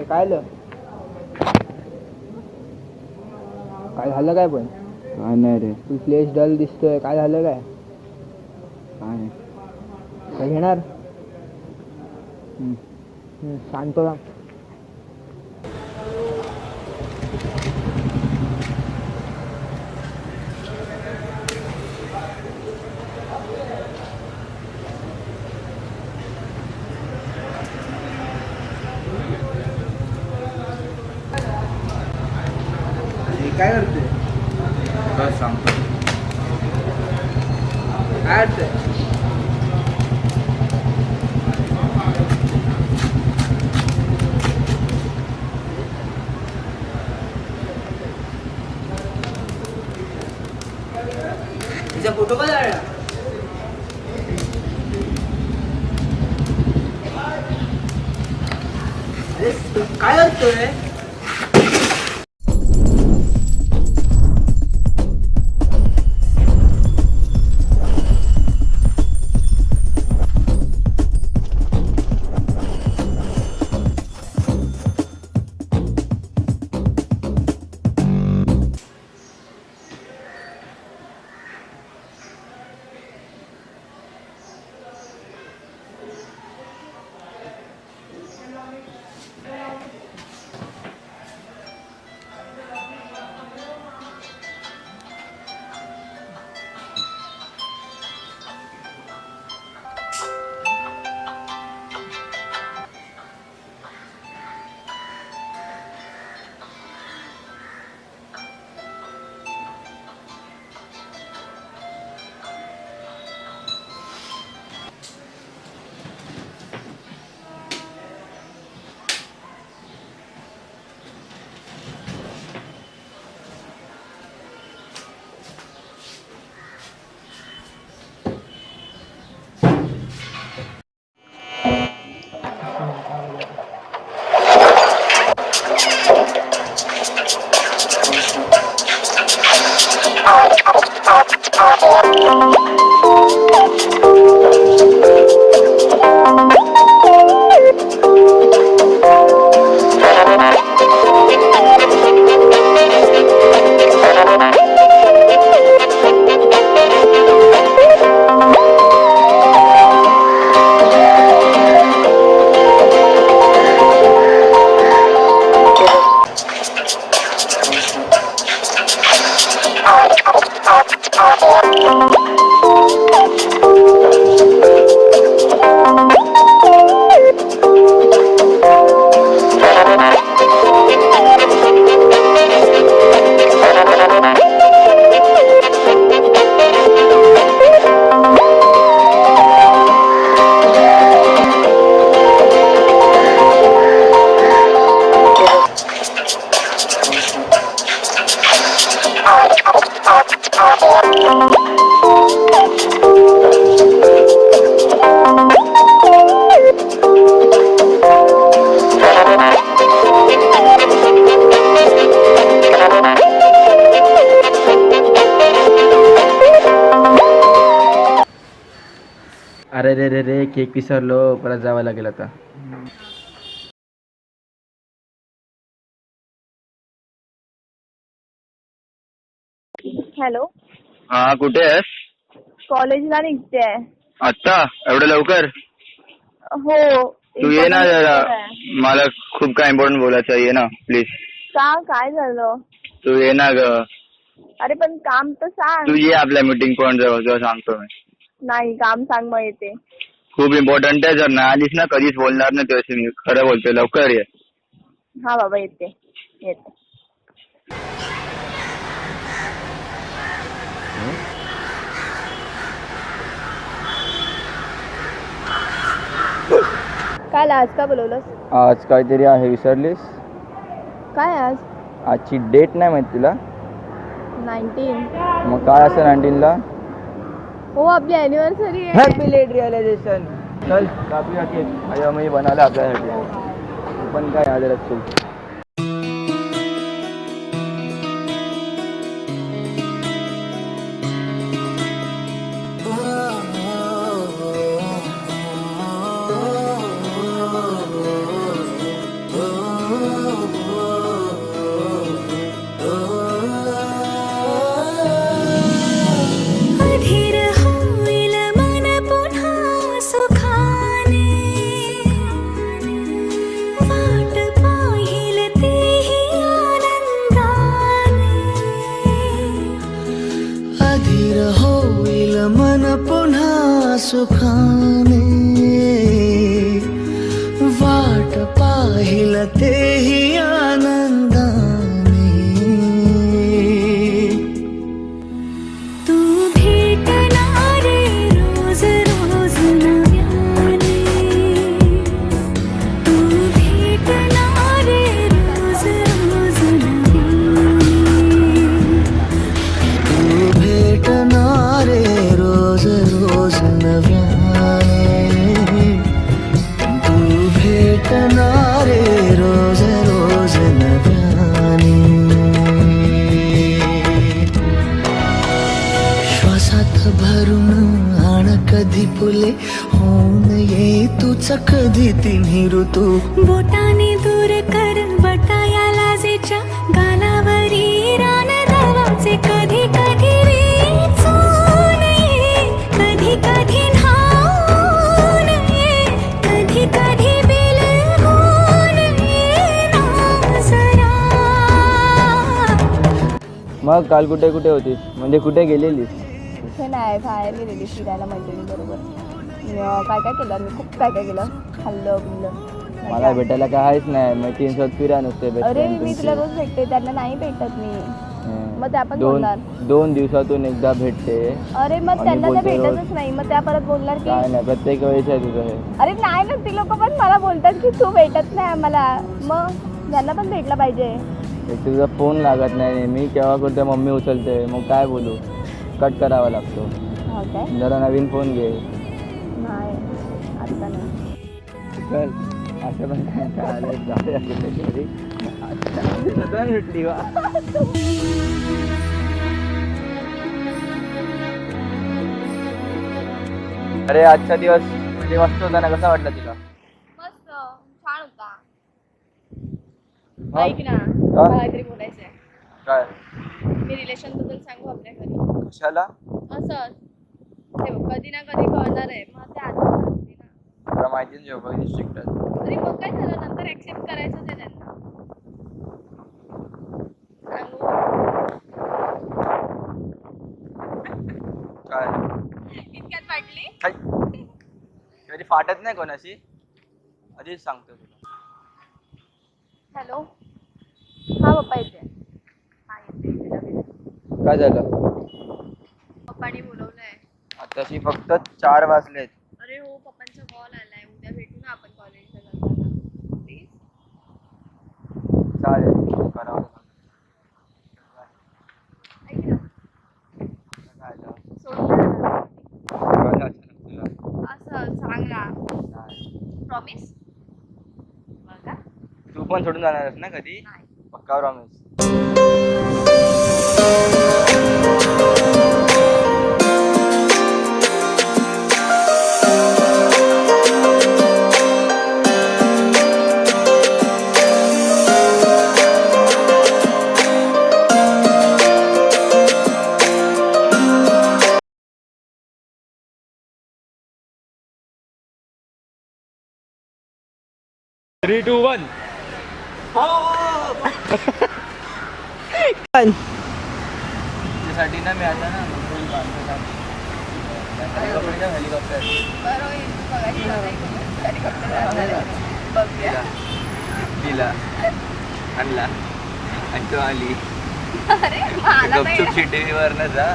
काय झालं? काय झालं काय पण? काय नाही रे. तू फ्लेश डल दिसतोय, काय झालं काय? काय नाही. काय घेणार? सांगतो का? काय करतोय? बस सांगतो. काय करतोय? तिचा फोटो का काढला? अरे काय करतोय? अरे रे रे रे, केक विसरलो. परत जावं लागेल आता. हॅलो. हा, कुठे आहेस? कॉलेजला निघते. आत्ता एवढं लवकर? हो. तू ये ना important जरा, paper आहे. मला खूप काय इम्पॉर्टंट बोलायचं आहे. ये ना प्लीज. का, काय झालं? तू ये ना ग. अरे पण काम तर सांग. तू ये आपल्या मीटिंग पॉइंट जवळ, तुला सांगतो मी. नाही, काम सांग मग येते. खूप इम्पॉर्टंट आहे. जर नाही आलीस ना कधीच बोलणार नाही तुझ्याशी मी. खरं बोलतोय, लवकर ये. हा बाबा, येते येते. काल आज का बोलवलंस? आज काहीतरी आहे, विसरलीस? काय आज? आजची डेट नाही माहिती तुला? 19. मग काय असं 19ला? हो, आपली अॅनिव्हर्सरी आहे. Happy late realization. चल कापूया केक. अय्या मी बनवला आपल्यासाठी. तू पण काय आज रचू. सुखाने वाट पाहिल तेही आनंदाने तू भेटणारे रोज रोज नव्याने तू भेटणारे रोज रोज नव्याने तू भेटणारे रोज रोज नव्याने तू भेटणारे रोज रोज नव्याने श्वासात भरून आण कधी फुले होऊन ये तूच कधी तिन्ही ऋतू बोटाने दूर कर बटाया लाजेच्या गालावरी रान धावाचे कधी कधी वेचून ये कधी कधी न्हाऊन ये कधी कधी बिलगून ये ना जरा मग काल कुठे कुठे होतीस म्हणजे कुठे गेलेलीस? इथे नाही, बाहेर गेलेली फिरायला मैत्रिणीबरोबर. काय काय केलं मी, खूप काय काय केलं, खाल्लं पिल्लं. मला भेटायला काय आहेच नाही, मैत्रिणीसोबत फिरा नुसते best अरे friend मी तुमची. तुला रोज भेटते, त्यांना नाही भेटत मी. हं. मग त्या पण दोन बोलणार. 2 दिवसातून एकदा भेटते. अरे मग आणि त्यांना तर बोलते रोज. भेटतच नाही, मग त्या परत बोलणार की काय नाही, प्रत्येक वेळेस आहे तुझं हे. अरे नाही ना, ती लोक पण मला बोलतात की तू भेटत नाही आम्हाला. मग त्यांना पण भेटलं पाहिजे. एक तुझा फोन लागत नाही, मी केव्हा करते मम्मी उचलते, मग काय बोलू, कट करावा लागतो. हो काय? जरा नवीन फोन घे. नाही आता नाही. चल असं पण काय काय आलं जाऊया कुठेतरी. अच्छा, सगळं भेटली वा. अरे आजचा दिवस म्हणजे मस्त होता ना, कसा वाटला तुला? मस्त छान होता. हा? ऐक ना, हा? मला काहीतरी बोलायचंय. काय मी रिलेशन बद्दल सांगू आपल्या घरी. कशाला? असंच हे बघ, कधी ना कधी कळणार आहे, मग ते आधी सांगते ना. तुला माहिती ना जेव्हा स्ट्रिक्ट अरे मग काय झालं, नंतर ऍक्सेप्ट करायचंच आहे त्यांना. सांगू काय इतक्यात वाटली. कधी फाटत नाही कोणाशी, आधीच सांगतो तुला. हॅलो, हा पप्पा येते. हा येते लगेच. काय झालं? पप्पानी बोलवलंय. आताशी फक्त 4 वाजलेत. अरे हो, पप्पांचा कॉल आलाय, उद्या भेटू ना आपण कॉलेजला जाताना प्लीज. चालेल, करावं लागेल. ऐक ना, काय झालं? सोडून द्या ना. काय झालं तुला? असं सांग ना, नाही. प्रॉमिस. बघा तू पण सोडून जाणारच ना कधी? नाही. पक्का प्रॉमिस. Three to one. त्यासाठी ना मी आता ना हेलिकॉप्टर दिला आणला आणि तो आली. अरे मला गपचूप शिटीवर न जा.